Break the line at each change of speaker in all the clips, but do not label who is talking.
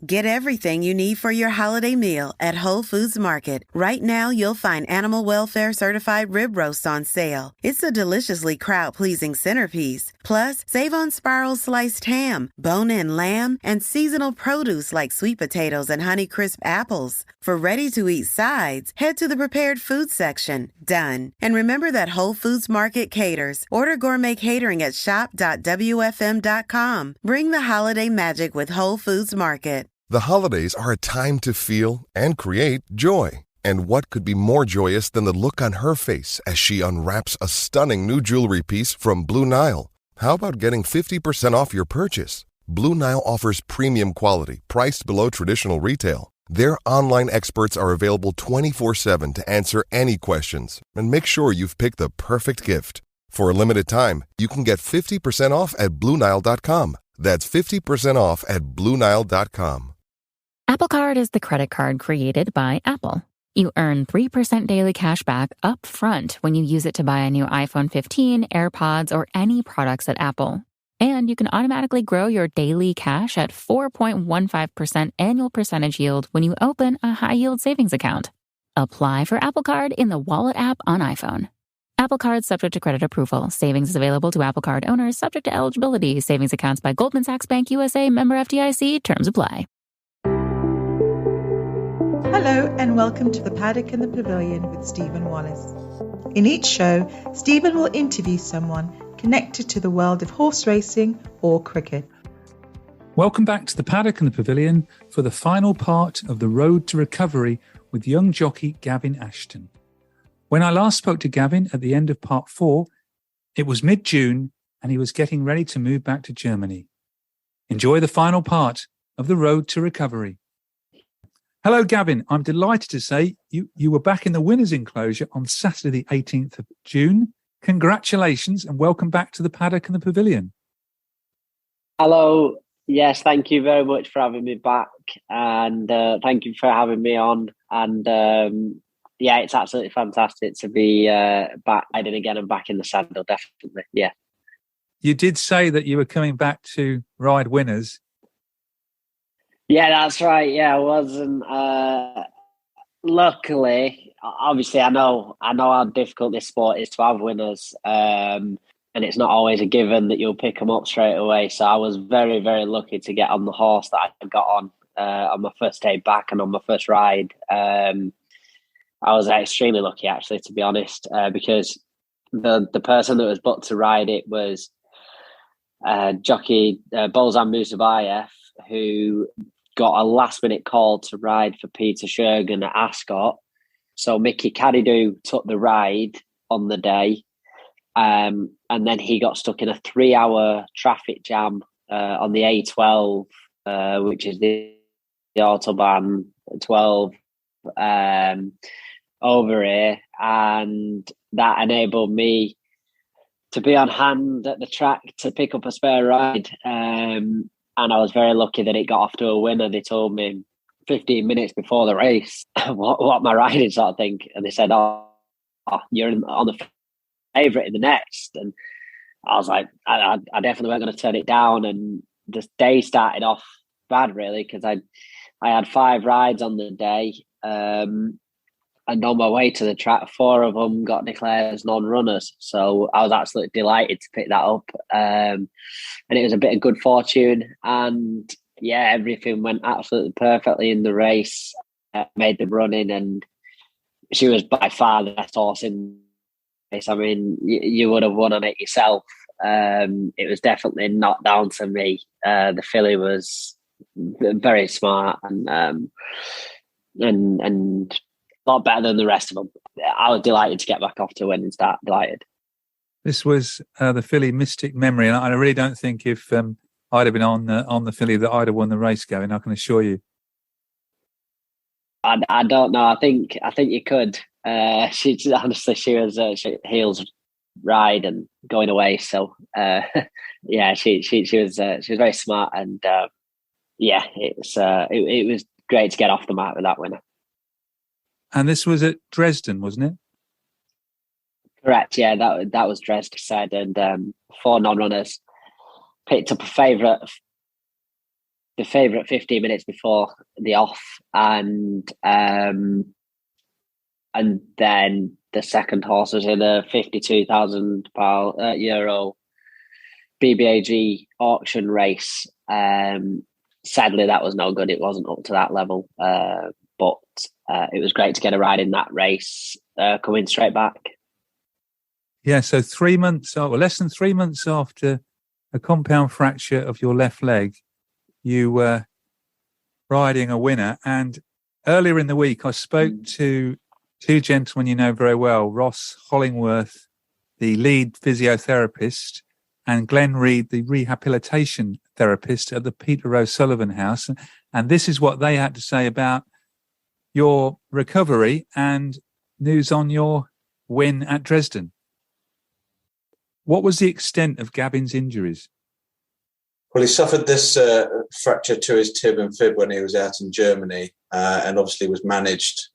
Get everything you need for your holiday meal at Whole Foods Market. Right now, you'll find Animal Welfare Certified Rib Roast on sale. It's a deliciously crowd-pleasing centerpiece. Plus, save on Spiral Sliced Ham, bone-in lamb, and seasonal produce like sweet potatoes and Honeycrisp apples. For ready-to-eat sides, head to the prepared food section. Done. And remember that Whole Foods Market caters. Order gourmet catering at shop.wfm.com. Bring the holiday magic with Whole Foods Market.
The holidays are a time to feel and create joy. And what could be more joyous than the look on her face as she unwraps a stunning new jewelry piece from Blue Nile? How about getting 50% off your purchase? Blue Nile offers premium quality, priced below traditional retail. Their online experts are available 24/7 to answer any questions and make sure you've picked the perfect gift. For a limited time, you can get 50% off at BlueNile.com. That's 50% off at BlueNile.com.
Apple Card is the credit card created by Apple. You earn 3% daily cash back up front when you use it to buy a new iPhone 15, AirPods, or any products at Apple. And you can automatically grow your daily cash at 4.15% annual percentage yield when you open a high-yield savings account. Apply for Apple Card in the Wallet app on iPhone. Apple Card subject to credit approval. Savings is available to Apple Card owners subject to eligibility. Savings accounts by Goldman Sachs Bank USA, member FDIC. Terms apply.
Hello and welcome to the Paddock and the Pavilion with Stephen Wallace. In each show, Stephen will interview someone connected to the world of horse racing or cricket.
Welcome back to the Paddock and the Pavilion for the final part of the road to recovery with young jockey Gavin Ashton. When I last spoke to Gavin at the end of part 4, it was mid-June and he was getting ready to move back to Germany. Enjoy the final part of the road to recovery. Hello, Gavin. I'm delighted to say you were back in the winner's enclosure on Saturday, the 18th of June. Congratulations and welcome back to the Paddock and the Pavilion.
Hello. Yes, thank you very much for having me back, and thank you for having me on. And yeah, it's absolutely fantastic to be back riding again and back in the saddle, definitely. Yeah.
You did say that you were coming back to ride winners.
Yeah, that's right. Yeah, I wasn't. Luckily, obviously, I know how difficult this sport is to have winners, and it's not always a given that you'll pick them up straight away. So I was very, very lucky to get on the horse that I got on my first day back and on my first ride. I was extremely lucky, actually, to be honest, because the person that was booked to ride it was jockey Bolzan Musabayev, who got a last-minute call to ride for Peter Shergan at Ascot. So Mickey Caddido took the ride on the day, and then he got stuck in a 3-hour traffic jam on the A12, which is the Autobahn 12 over here, and that enabled me to be on hand at the track to pick up a spare ride. And I was very lucky that it got off to a winner. They told me 15 minutes before the race what my riding sort of thing. And they said, oh you're on the favourite in the next. And I was like, I definitely weren't going to turn it down. And the day started off bad, really, because I had 5 rides on the day. And on my way to the track, 4 of them got declared as non-runners. So I was absolutely delighted to pick that up. And it was a bit of good fortune. And yeah, everything went absolutely perfectly in the race. Made the running, and she was by far the best horse in the race. I mean, you would have won on it yourself. It was definitely not down to me. The filly was very smart and a lot better than the rest of them. I was delighted to get back off to a winning start. Delighted.
This was the filly Mystic Memory, and I really don't think if I'd have been on the filly that I'd have won the race, Gavin. I can assure you.
I don't know. I think you could. She was heels ride and going away. So yeah, she was very smart, and yeah, it was great to get off the mat with that winner.
And this was at Dresden, wasn't it?
Correct. Yeah, that was Dresden said, and 4 non-runners picked up a favourite the favourite 15 minutes before the off, and then the second horse was in a €52,000 BBAG auction race. Sadly, that was no good. It wasn't up to that level, but it was great to get a ride in that race coming straight back.
Yeah, so 3 months, less than 3 months after a compound fracture of your left leg, you were riding a winner. And earlier in the week, I spoke to two gentlemen you know very well, Ross Hollinworth, the lead physiotherapist, and Glen Reed, the rehabilitation therapist at the Peter O'Sullivan House. And this is what they had to say about your recovery and news on your win at Dresden. What was the extent of Gavin's injuries?
Well, he suffered this fracture to his tib and fib when he was out in Germany, and obviously was managed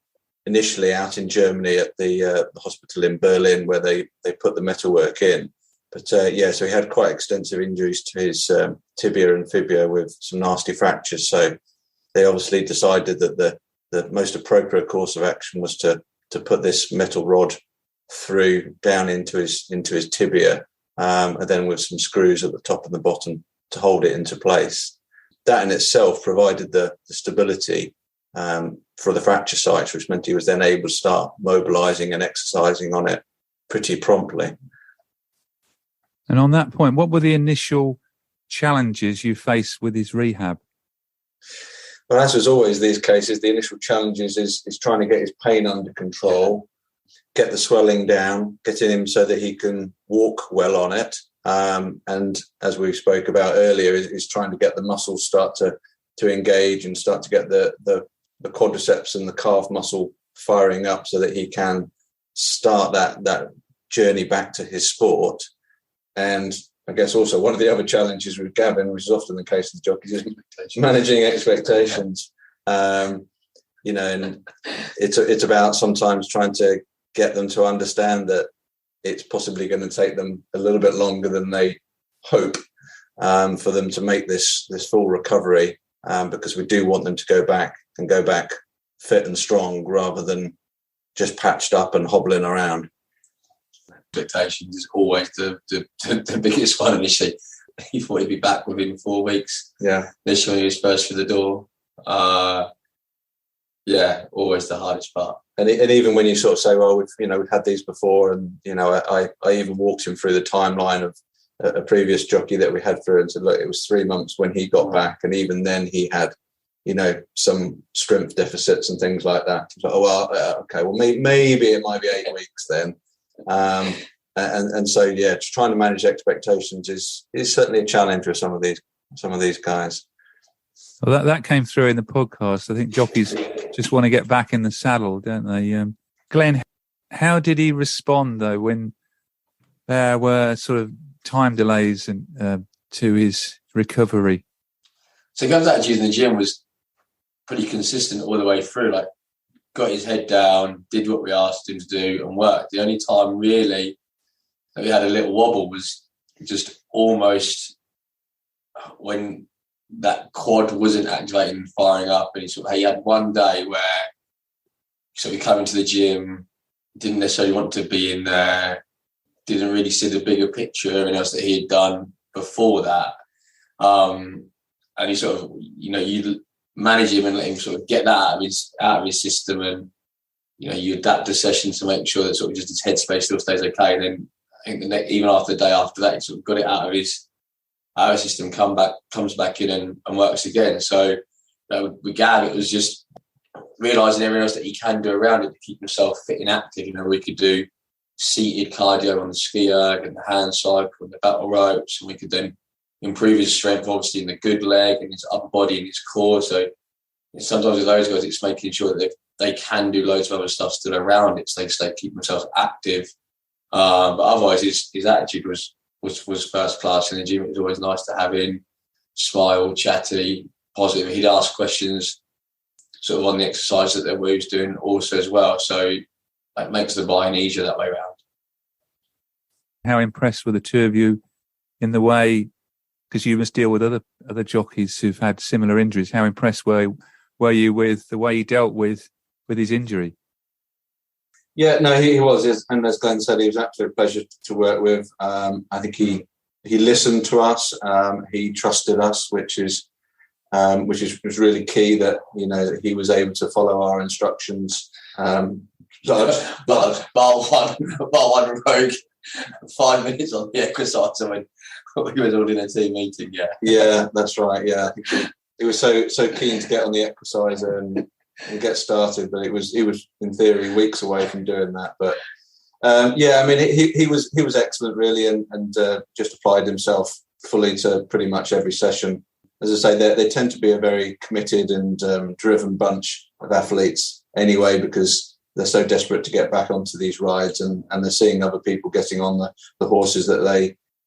initially out in Germany at the hospital in Berlin, where they put the metalwork in. But so he had quite extensive injuries to his tibia and fibula with some nasty fractures. So they obviously decided that the most appropriate course of action was to put this metal rod through down into his tibia, and then with some screws at the top and the bottom to hold it into place. That in itself provided the stability for the fracture sites, which meant he was then able to start mobilising and exercising on it pretty promptly.
And on that point, what were the initial challenges you faced with his rehab?
Well, as was always these cases, the initial challenges is trying to get his pain under control, get the swelling down, getting him so that he can walk well on it. And as we spoke about earlier, is trying to get the muscles start to engage and start to get the quadriceps and the calf muscle firing up so that he can start that journey back to his sport. And I guess also one of the other challenges with Gavin, which is often the case with jockeys, is managing expectations. And it's about sometimes trying to get them to understand that it's possibly going to take them a little bit longer than they hope for them to make this full recovery, because we do want them to go back fit and strong rather than just patched up and hobbling around.
Expectations is always the biggest one initially. He thought he'd be back within 4 weeks. Yeah. Initially he was first through the door. Always the hardest part.
And even when you sort of say, well, we've had these before, and I even walked him through the timeline of a previous jockey that we had through and said, look, it was 3 months when he got back, and even then he had some strength deficits and things like that. It's like, okay, well maybe it might be 8 weeks then. And so just trying to manage expectations is certainly a challenge with some of these guys.
Well, that came through in the podcast. I think jockeys just want to get back in the saddle, don't they? Glenn, how did he respond though when there were sort of time delays and to his recovery?
So Gavin's attitude in the gym was pretty consistent all the way through. Like, got his head down, did what we asked him to do, and worked. The only time really that we had a little wobble was just almost when that quad wasn't activating and firing up, and he had one day where we came into the gym, didn't necessarily want to be in there, didn't really see the bigger picture, everything else that he had done before that. And he sort of, you manage him and let him sort of get that out of his system, and you adapt the session to make sure that sort of just his headspace still stays okay. And then I think even after the day after that, he sort of got it out of his system, comes back in and works again. So with Gav, it was just realising everything else that he can do around it to keep himself fit and active. We could do seated cardio on the ski erg and the hand cycle and the battle ropes, and we could then improve his strength, obviously, in the good leg and his upper body and his core. So sometimes with those guys, it's making sure that they can do loads of other stuff still around it, so they keep themselves active. But otherwise, his attitude was first class in the gym. It was always nice to have him, smile, chatty, positive. He'd ask questions sort of on the exercise that we was doing also as well. So that makes the buy-in easier that way around.
How impressed were the two of you in the way because you must deal with other jockeys who've had similar injuries. How impressed were you with the way he dealt with his injury?
Yeah, no, he was, and as Glenn said, he was an absolute pleasure to work with. I think he listened to us, he trusted us, which was really key. That he was able to follow our instructions.
Bar one rogue, 5 minutes on the exercise when we was all in a team meeting.
Yeah, that's right. Yeah, I think he was so keen to get on the exerciser and get started, but he was in theory weeks away from doing that. But I mean, he was excellent really, and just applied himself fully to pretty much every session. As I say, they tend to be a very committed and driven bunch of athletes anyway, because they're so desperate to get back onto these rides, and they're seeing other people getting on the horses that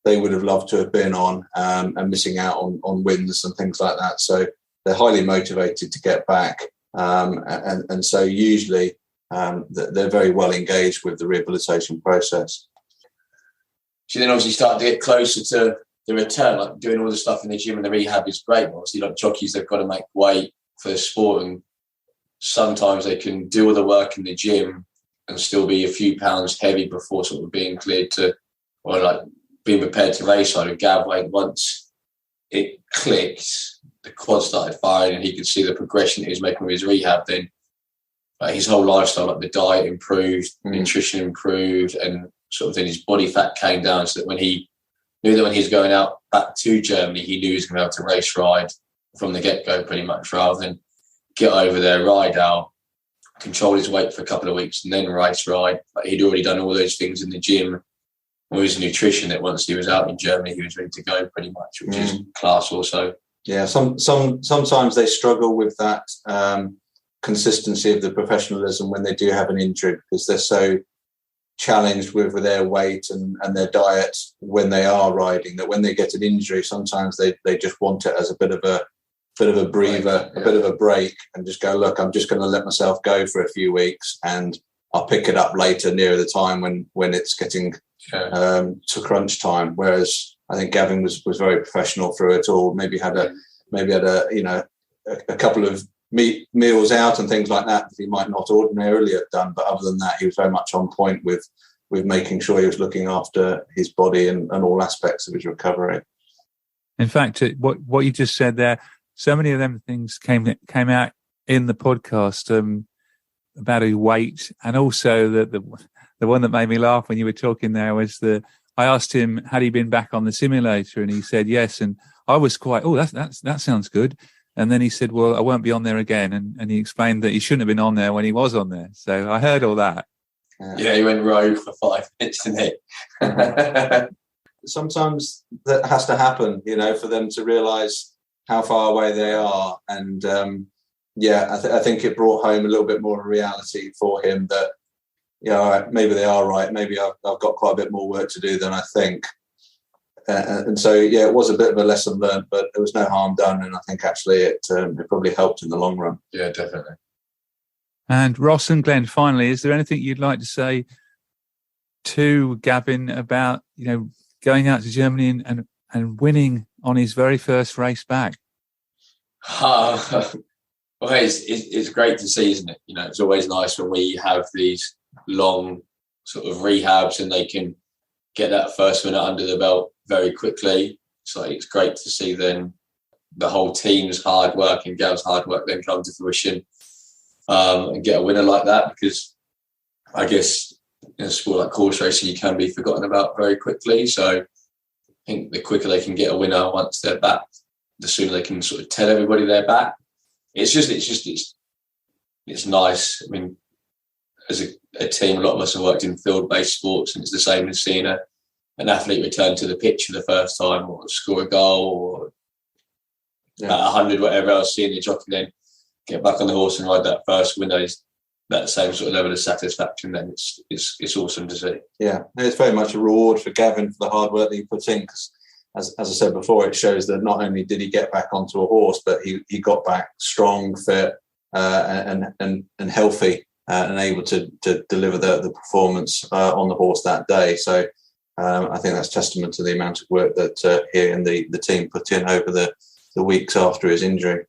they would have loved to have been on, and missing out on wins and things like that. So they're highly motivated to get back. And so usually they're very well engaged with the rehabilitation process.
So then obviously start to get closer to the return, like doing all the stuff in the gym and the rehab is great. Obviously, like jockeys, they've got to make weight for the sport, and sometimes they can do all the work in the gym and still be a few pounds heavy before sort of being cleared to, or like being prepared to race. Like Gav, once it clicked, the quad started firing and he could see the progression that he was making with his rehab, then his whole lifestyle, like the diet improved, nutrition improved, and sort of then his body fat came down, so that when he knew that when he was going out back to Germany, he knew he was going to be able to race ride from the get-go pretty much, rather than get over there, ride out, control his weight for a couple of weeks and then race ride. Like he'd already done all those things in the gym with his nutrition, that once he was out in Germany, he was ready to go pretty much, which is class also. Yeah,
sometimes they struggle with that consistency of the professionalism when they do have an injury, because they're so challenged with their weight and their diet when they are riding, that when they get an injury, sometimes they just want it as a bit of a breather, a bit of a break, and just go, look, I'm just going to let myself go for a few weeks and I'll pick it up later nearer the time when it's getting to crunch time. Whereas I think Gavin was very professional through it all. Maybe had a couple of meals out and things like that he might not ordinarily have done, but other than that, he was very much on point with making sure he was looking after his body and all aspects of his recovery.
In fact, what you just said there, so many of them things came out in the podcast about his weight, and also the one that made me laugh when you were talking there was I asked him, had he been back on the simulator, and he said yes, and I was quite, that sounds good. And then he said, well, I won't be on there again. And he explained that he shouldn't have been on there when he was on there. So I heard all that.
Yeah, he went rogue for 5 minutes, didn't he?
Sometimes that has to happen, for them to realise how far away they are. And I think it brought home a little bit more of a reality for him that, all right, maybe they are right. Maybe I've got quite a bit more work to do than I think. And so, it was a bit of a lesson learned, but there was no harm done. And I think actually it probably helped in the long run.
Yeah, definitely.
And Ross and Glenn, finally, is there anything you'd like to say to Gavin about, going out to Germany and winning on his very first race back?
Well, it's great to see, isn't it? It's always nice when we have these long sort of rehabs and they can get that first winner under the belt very quickly. So it's great to see then the whole team's hard work and Gav's hard work then come to fruition, and get a winner like that, because I guess in a sport like horse racing, you can be forgotten about very quickly. So I think the quicker they can get a winner once they're back, the sooner they can sort of tell everybody they're back. It's nice. I mean, as a team, a lot of us have worked in field-based sports, and it's the same as seeing an athlete return to the pitch for the first time, or score a goal, or 100, whatever else, seeing the jockey then get back on the horse and ride that first winner is that same sort of level of satisfaction. Then it's awesome to see. Yeah,
it's very much a reward for Gavin for the hard work that he puts in, because as I said before, it shows that not only did he get back onto a horse, but he got back strong, fit, and healthy, and able to deliver the performance on the horse that day. So I think that's testament to the amount of work that he and the team put in over the weeks after his injury.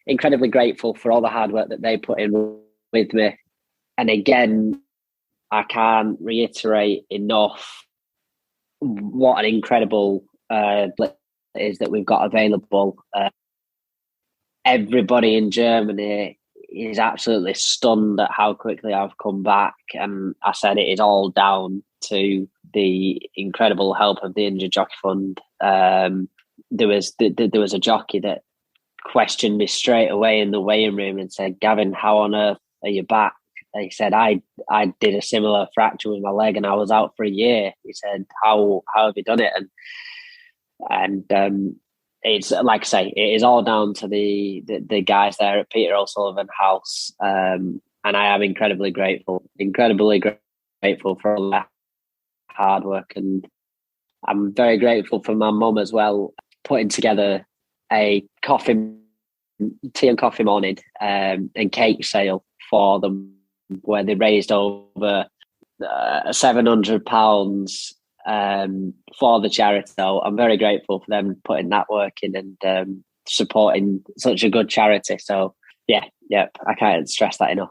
Incredibly grateful for all the hard work that they put in with me. And again, I can't reiterate enough what an incredible it is that we've got available. Everybody in Germany is absolutely stunned at how quickly I've come back. And I said it is all down to the incredible help of the Injured Jockey Fund. There was a jockey that questioned me straight away in the weighing room and said, "Gavin, how on earth are you back?" He said, I did a similar fracture with my leg and I was out for a year. He said, how have you done it? And it's like I say, it is all down to the guys there at Peter O'Sullivan House. And I am incredibly grateful for all that hard work. And I'm very grateful for my mum as well, putting together a tea and coffee morning and cake sale for them, where they raised over £700 for the charity. So I'm very grateful for them putting that work in and supporting such a good charity. So yeah, I can't stress that enough.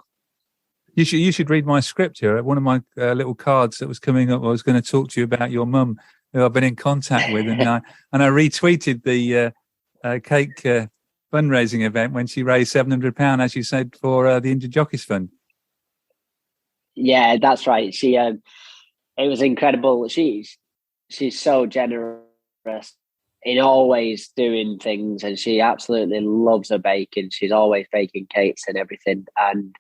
You should read my script here. One of my little cards that was coming up, I was going to talk to you about your mum, who I've been in contact with, and I retweeted the cake fundraising event when she raised £700, as you said, for the Injured Jockeys Fund.
Yeah, that's right. She, it was incredible. She's so generous in always doing things, and she absolutely loves her baking. She's always baking cakes and everything. And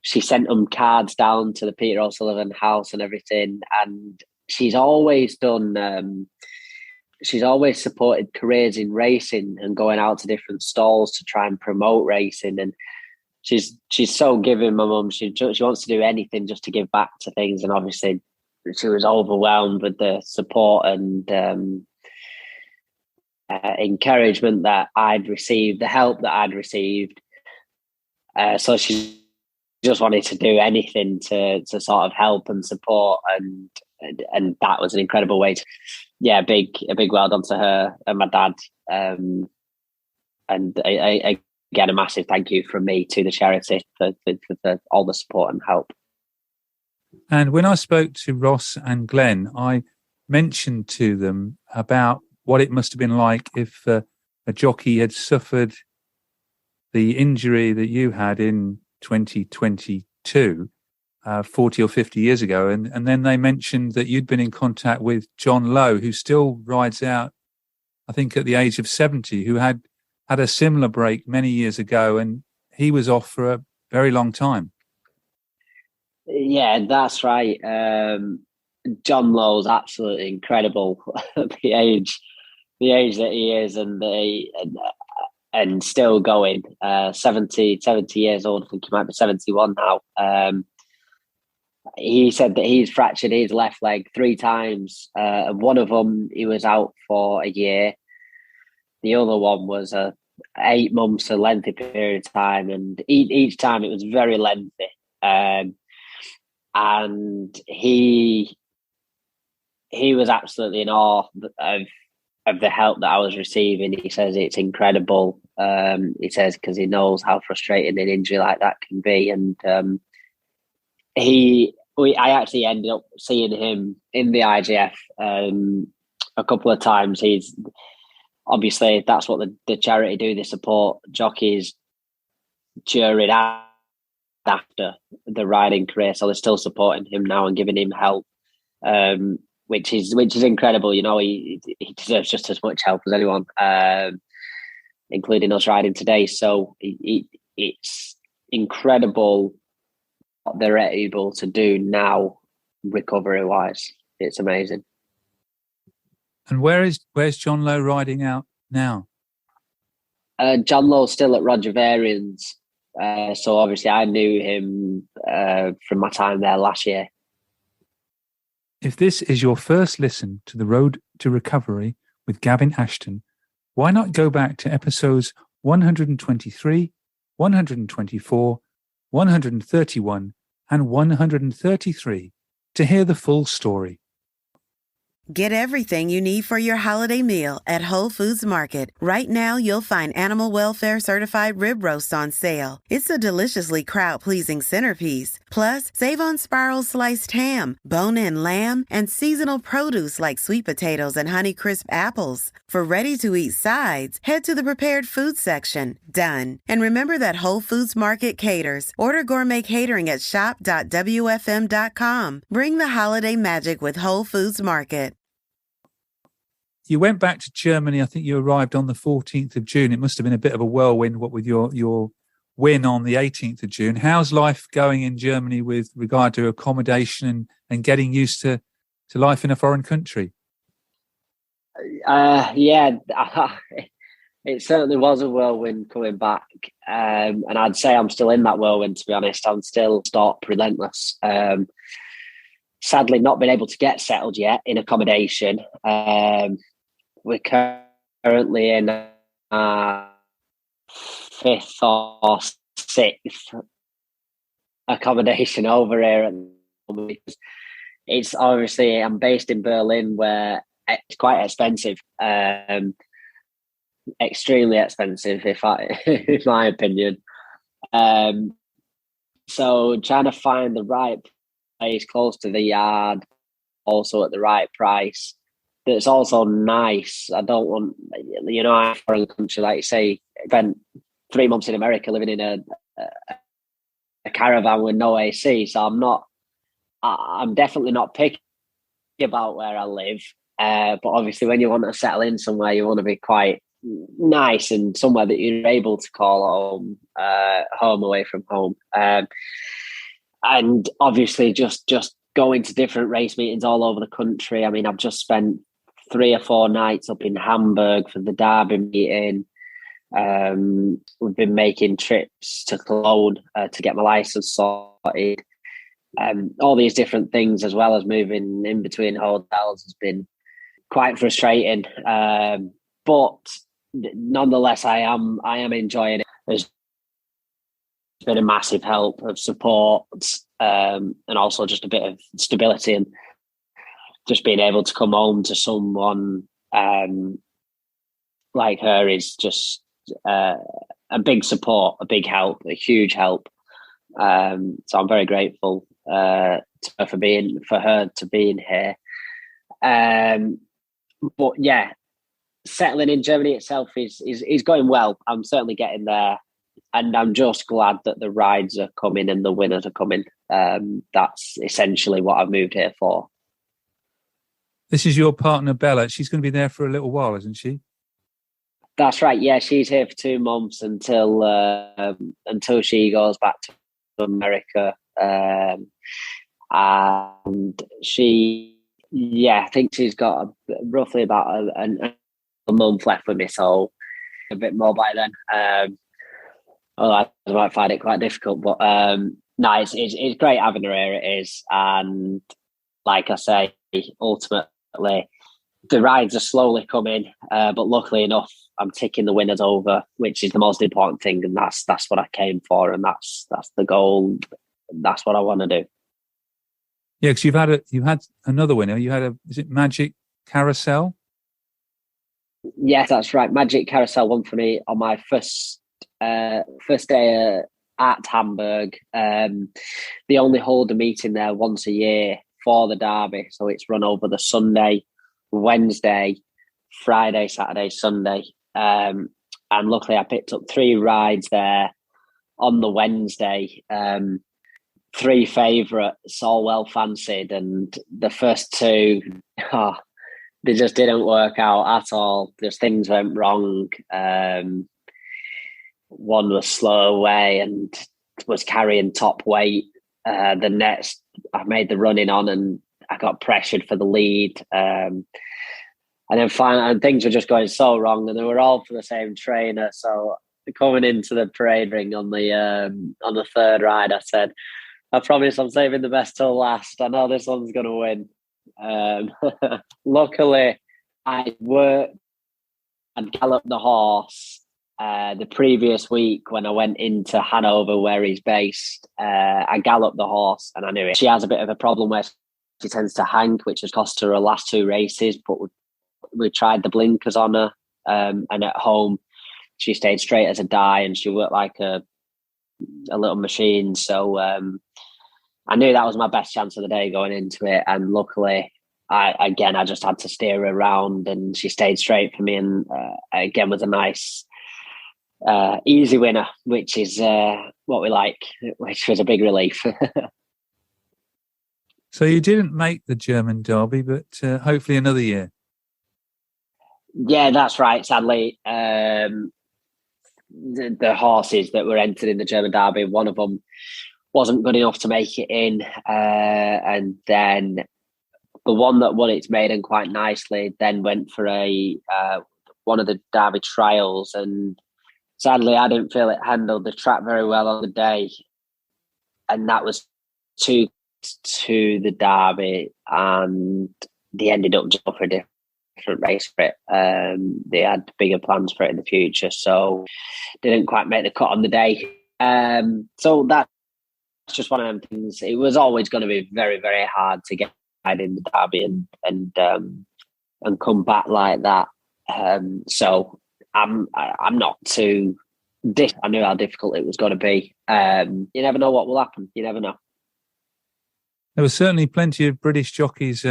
she sent them cards down to the Peter O'Sullivan House and everything. And she's always done. She's always supported careers in racing and going out to different stalls to try and promote racing. And she's so giving, my mum. She wants to do anything just to give back to things. And obviously she was overwhelmed with the support and encouragement that I'd received, the help that I'd received. So she just wanted to do anything to sort of help and support. And that was an incredible way to, a big well done to her and my dad. And again, a massive thank you from me to the charity for all the support and help.
And when I spoke to Ross and Glen, I mentioned to them about what it must have been like if a jockey had suffered the injury that you had in 2022, 40 or 50 years ago. And then they mentioned that you'd been in contact with John Lowe, who still rides out, I think at the age of 70, who had a similar break many years ago, and he was off for a very long time.
Yeah, that's right. John Lowe's absolutely incredible. the age that he is, and still going. 70 years old. I think he might be 71 now. He said that he's fractured his left leg 3 times. One of them he was out for a year. The other one was 8 months, a lengthy period of time, and each time it was very lengthy. And he was absolutely in awe of the help that I was receiving. He says it's incredible. He says because he knows how frustrating an injury like that can be, and I actually ended up seeing him in the IGF a couple of times. He's obviously, that's what the charity do. They support jockeys during and after the riding career, so they're still supporting him now and giving him help, which is incredible. You know, he deserves just as much help as anyone, including us riding today. So it's incredible what they're able to do now, recovery wise. It's amazing.
And where's John Lowe riding out now?
John Lowe's still at Roger Varian's. So obviously I knew him from my time there last year.
If this is your first listen to The Road to Recovery with Gavin Ashton, why not go back to episodes 123, 124, 131 and 133 to hear the full story.
Get everything you need for your holiday meal at Whole Foods Market. Right now, you'll find animal welfare certified rib roast on sale. It's a deliciously crowd-pleasing centerpiece. Plus, save on spiral sliced ham, bone-in lamb, and seasonal produce like sweet potatoes and Honeycrisp apples. For ready-to-eat sides, head to the prepared food section. Done. And remember that Whole Foods Market caters. Order gourmet catering at shop.wfm.com. Bring the holiday magic with Whole Foods Market.
You went back to Germany. I think you arrived on the 14th of June. It must have been a bit of a whirlwind, what with your win on the 18th of June. How's life going in Germany with regard to accommodation and getting used to life in a foreign country?
Yeah, it certainly was a whirlwind coming back. And I'd say I'm still in that whirlwind, to be honest. I'm still relentless. Sadly, not been able to get settled yet in accommodation. We're currently in fifth or sixth accommodation over here at the moment. It's obviously, I'm based in Berlin, where it's quite expensive, extremely expensive, in my opinion. So trying to find the right place close to the yard, also at the right price, that's also nice. I don't want, I'm a foreign country, like you say, spent 3 months in America living in a caravan with no AC, so I'm definitely not picky about where I live, but obviously when you want to settle in somewhere, you want to be quite nice and somewhere that you're able to call home away from home. And obviously just going to different race meetings all over the country. I mean, I've just spent 3 or 4 nights up in Hamburg for the Derby meeting. We've been making trips to Cologne to get my license sorted. All these different things, as well as moving in between hotels, has been quite frustrating. But nonetheless, I am enjoying it. There's been a massive help of support, and also just a bit of stability, and just being able to come home to someone like her is just a big support, a big help, a huge help. So I'm very grateful to her for being here. But yeah, settling in Germany itself is going well. I'm certainly getting there. And I'm just glad that the rides are coming and the winners are coming. That's essentially what I've moved here for.
This is your partner, Bella. She's going to be there for a little while, isn't she?
That's right. Yeah, she's here for 2 months until she goes back to America. And she, I think she's got roughly about a month left with me, so a bit more by then. I might find it quite difficult, but no, it's great having her here. It is, and like I say, ultimately the rides are slowly coming, but luckily enough, I'm ticking the winners over, which is the most important thing, and that's what I came for, and that's the goal. That's what I want to do.
Yeah, because you had another winner. You had is it Magic Carousel?
Yes, that's right. Magic Carousel won for me on my first day at Hamburg. They only hold a meeting there once a year for the Derby, so it's run over the Sunday, Wednesday, Friday, Saturday, Sunday. And luckily I picked up 3 rides there on the Wednesday. 3 favourites, all well fancied, and the first 2, they just didn't work out at all. Just things went wrong. One was slow away and was carrying top weight. The next, I made the running on and I got pressured for the lead. And then finally, and things were just going so wrong, and they were all for the same trainer. So coming into the parade ring on the 3rd ride, I said, I promise I'm saving the best till last. I know this one's going to win. Luckily, I worked and galloped the horse the previous week when I went into Hanover, where he's based. I galloped the horse and I knew it. She has a bit of a problem where she tends to hang, which has cost her her last 2 races. But we tried the blinkers on her, and at home she stayed straight as a die, and she worked like a little machine. So I knew that was my best chance of the day going into it, and luckily, I just had to steer her around, and she stayed straight for me, and again was a nice easy winner, which is what we like, which was a big relief.
So you didn't make the German Derby, but hopefully another year.
Yeah, that's right. Sadly, the horses that were entered in the German Derby, one of them wasn't good enough to make it in, and then the one that won its maiden quite nicely then went for one of the Derby trials, and sadly I didn't feel it handled the track very well on the day, and that was to the Derby, and they ended up just for a different race for it. They had bigger plans for it in the future, so didn't quite make the cut on the day. So that's just one of them things. It was always going to be very, very hard to get in the Derby and come back like that. So I'm not too. I knew how difficult it was going to be. You never know what will happen. You never know.
There was certainly plenty of British jockeys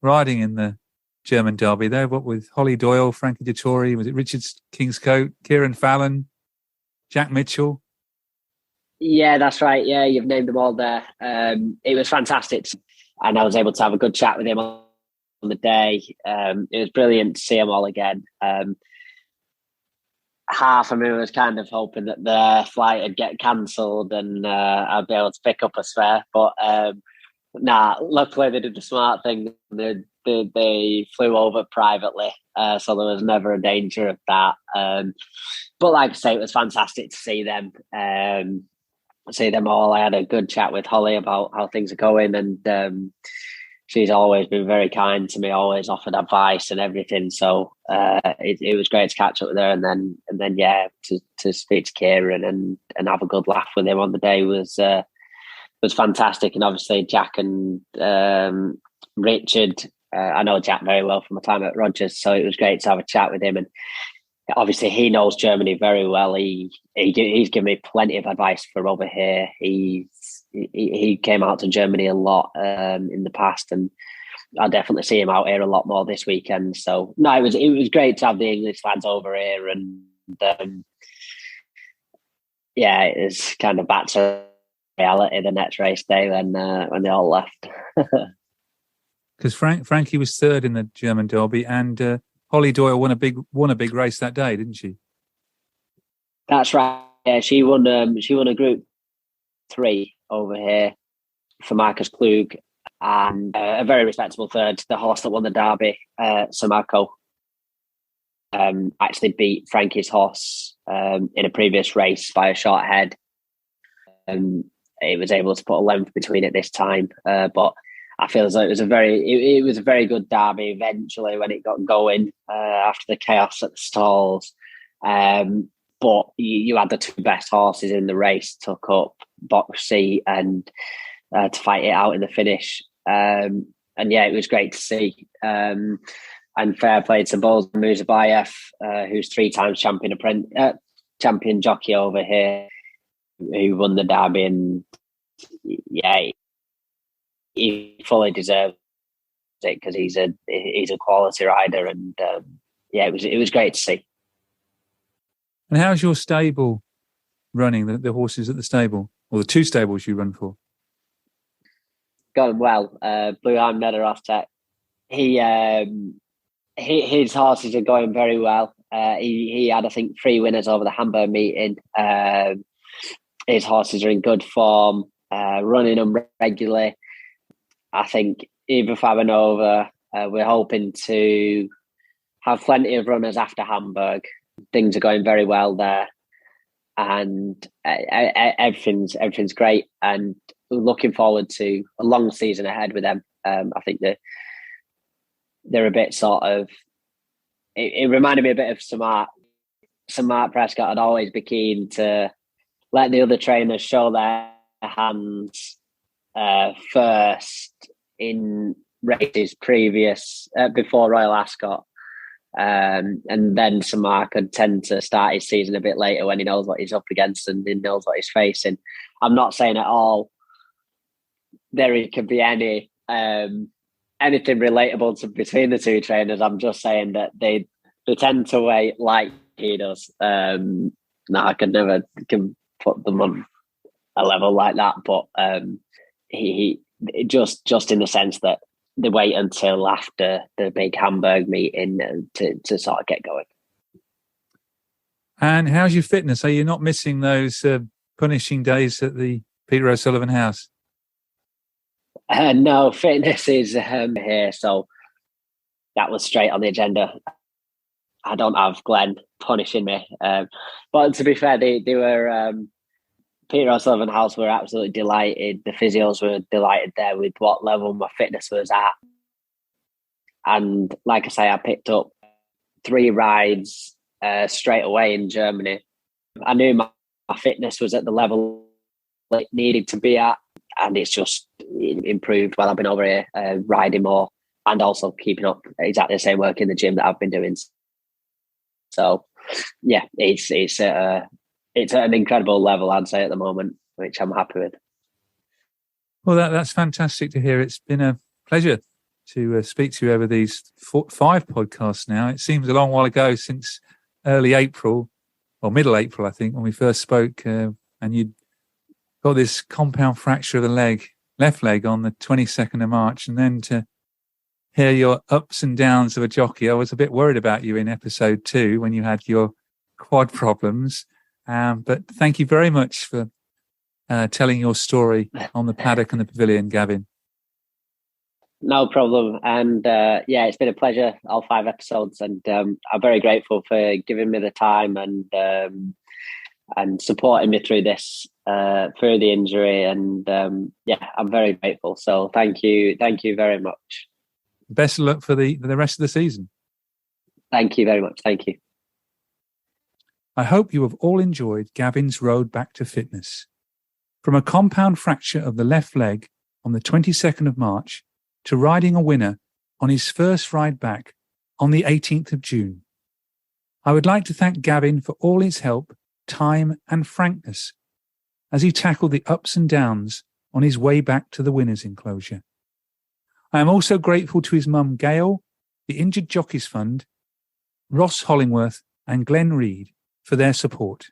riding in the German Derby there. What with Holly Doyle, Frankie Dettori, was it Richard Kingscote, Kieran Fallon, Jack Mitchell?
Yeah, that's right. Yeah, you've named them all there. It was fantastic, and I was able to have a good chat with him on the day. It was brilliant to see them all again. Half of me was kind of hoping that the flight would get cancelled and I'd be able to pick up a spare, but luckily they did the smart thing. They flew over privately, so there was never a danger of that. But like I say, it was fantastic to see them. See them all. I had a good chat with Holly about how things are going, and she's always been very kind to me, always offered advice and everything. So it was great to catch up with her, and then to speak to Kieran and have a good laugh with him on the day was fantastic. And obviously Jack and Richard, I know Jack very well from my time at Rogers, so it was great to have a chat with him. And obviously he knows Germany very well. He's given me plenty of advice for over here. He came out to Germany a lot in the past, and I'll definitely see him out here a lot more this weekend. So no, it was great to have the English lads over here, and it's kind of back to reality the next race day when they all left.
Because Frankie was third in the German Derby, and Holly Doyle won a big race that day, didn't she?
That's right. Yeah, she won a Group 3 over here for Marcus Klug, and a very respectable third. The horse that won the Derby, Samako, actually beat Frankie's horse in a previous race by a short head. It was able to put a length between it this time, but I feel as though it was a very good Derby eventually when it got going after the chaos at the stalls. But you had the 2 best horses in the race took up box seat and to fight it out in the finish. And yeah, it was great to see. And fair play to Boz Muzabayev, who's 3 times champion jockey over here, who won the Derby, and yeah, he fully deserves it because he's a quality rider, and it was great to see.
And how's your stable running? The horses at the stable, or the 2 stables you run for?
Going well. Blue Arm Nederostek. His horses are going very well. He had, I think, 3 winners over the Hamburg meeting. His horses are in good form, running them regularly. I think even Fabanova, we're hoping to have plenty of runners after Hamburg. Things are going very well there, and everything's great. And looking forward to a long season ahead with them. I think that they're a bit sort of. It reminded me a bit of Samart. Samart Prescott would always be keen to let the other trainers show their hands first. in races previous, before Royal Ascot. And then Sir Mark could tend to start his season a bit later when he knows what he's up against and he knows what he's facing. I'm not saying at all there could be anything relatable between the two trainers. I'm just saying that they tend to wait like he does. I could never put them on a level like that, but he just in the sense that they wait until after the big Hamburg meeting to sort of get going.
And how's your fitness? Are you not missing those punishing days at the Peter O'Sullivan house?
No, fitness is here, so that was straight on the agenda. I don't have Glenn punishing me, but to be fair, they were. Peter O'Sullivan House were absolutely delighted. The physios were delighted there with what level my fitness was at. And like I say, I picked up 3 rides straight away in Germany. I knew my fitness was at the level it needed to be at, and it's just improved while I've been over here riding more and also keeping up exactly the same work in the gym that I've been doing. So, yeah, it's at an incredible level, I'd say, at the moment, which I'm happy with.
Well, that's fantastic to hear. It's been a pleasure to speak to you over these 5 podcasts now. It seems a long while ago, since early April, or middle April, I think, when we first spoke, and you'd got this compound fracture of the left leg on the 22nd of March, and then to hear your ups and downs of a jockey. I was a bit worried about you in episode 2 when you had your quad problems. But thank you very much for telling your story on the Paddock and the Pavilion, Gavin.
No problem. And it's been a pleasure, all 5 episodes. And I'm very grateful for giving me the time and supporting me through this, through the injury. And I'm very grateful. So thank you. Thank you very much.
Best of luck for the rest of the season.
Thank you very much. Thank you.
I hope you have all enjoyed Gavin's road back to fitness. From a compound fracture of the left leg on the 22nd of March to riding a winner on his first ride back on the 18th of June. I would like to thank Gavin for all his help, time and frankness as he tackled the ups and downs on his way back to the winners' enclosure. I am also grateful to his mum Gail, the Injured Jockeys Fund, Ross Hollinworth and Glen Reed for their support.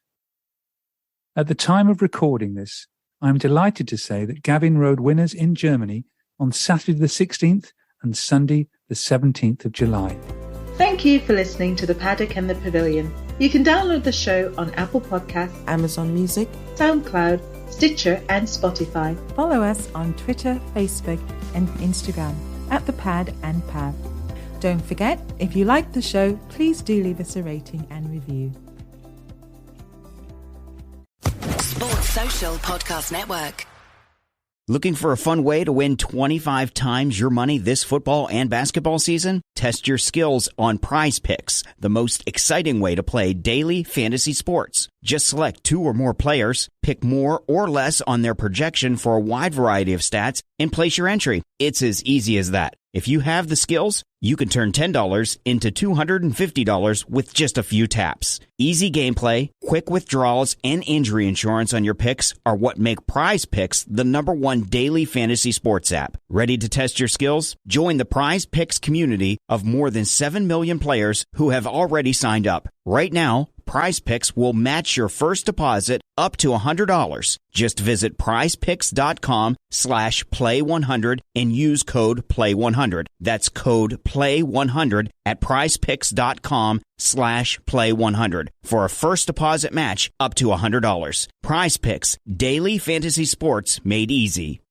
At the time of recording this, I am delighted to say that Gavin rode winners in Germany on Saturday the 16th and Sunday the 17th of July.
Thank you for listening to The Paddock and the Pavilion. You can download the show on Apple Podcasts,
Amazon Music,
SoundCloud, Stitcher and Spotify.
Follow us on Twitter, Facebook and Instagram at The Pad and Pav. Don't forget, if you like the show, please do leave us a rating and review.
Sports Social Podcast Network.
Looking for a fun way to win 25 times your money this football and basketball season? Test your skills on Prize Picks, the most exciting way to play daily fantasy sports. Just select 2 or more players, pick more or less on their projection for a wide variety of stats, and place your entry. It's as easy as that. If you have the skills, you can turn $10 into $250 with just a few taps. Easy gameplay, quick withdrawals, and injury insurance on your picks are what make Prize Picks the #1 daily fantasy sports app. Ready to test your skills? Join the Prize Picks community of more than 7 million players who have already signed up. Right now, Prize Picks will match your first deposit up to $100. Just visit prizepicks.com/play100 and use code play100. That's code play100 at prizepicks.com/play100 for a first deposit match up to $100. Prize Picks, daily fantasy sports made easy.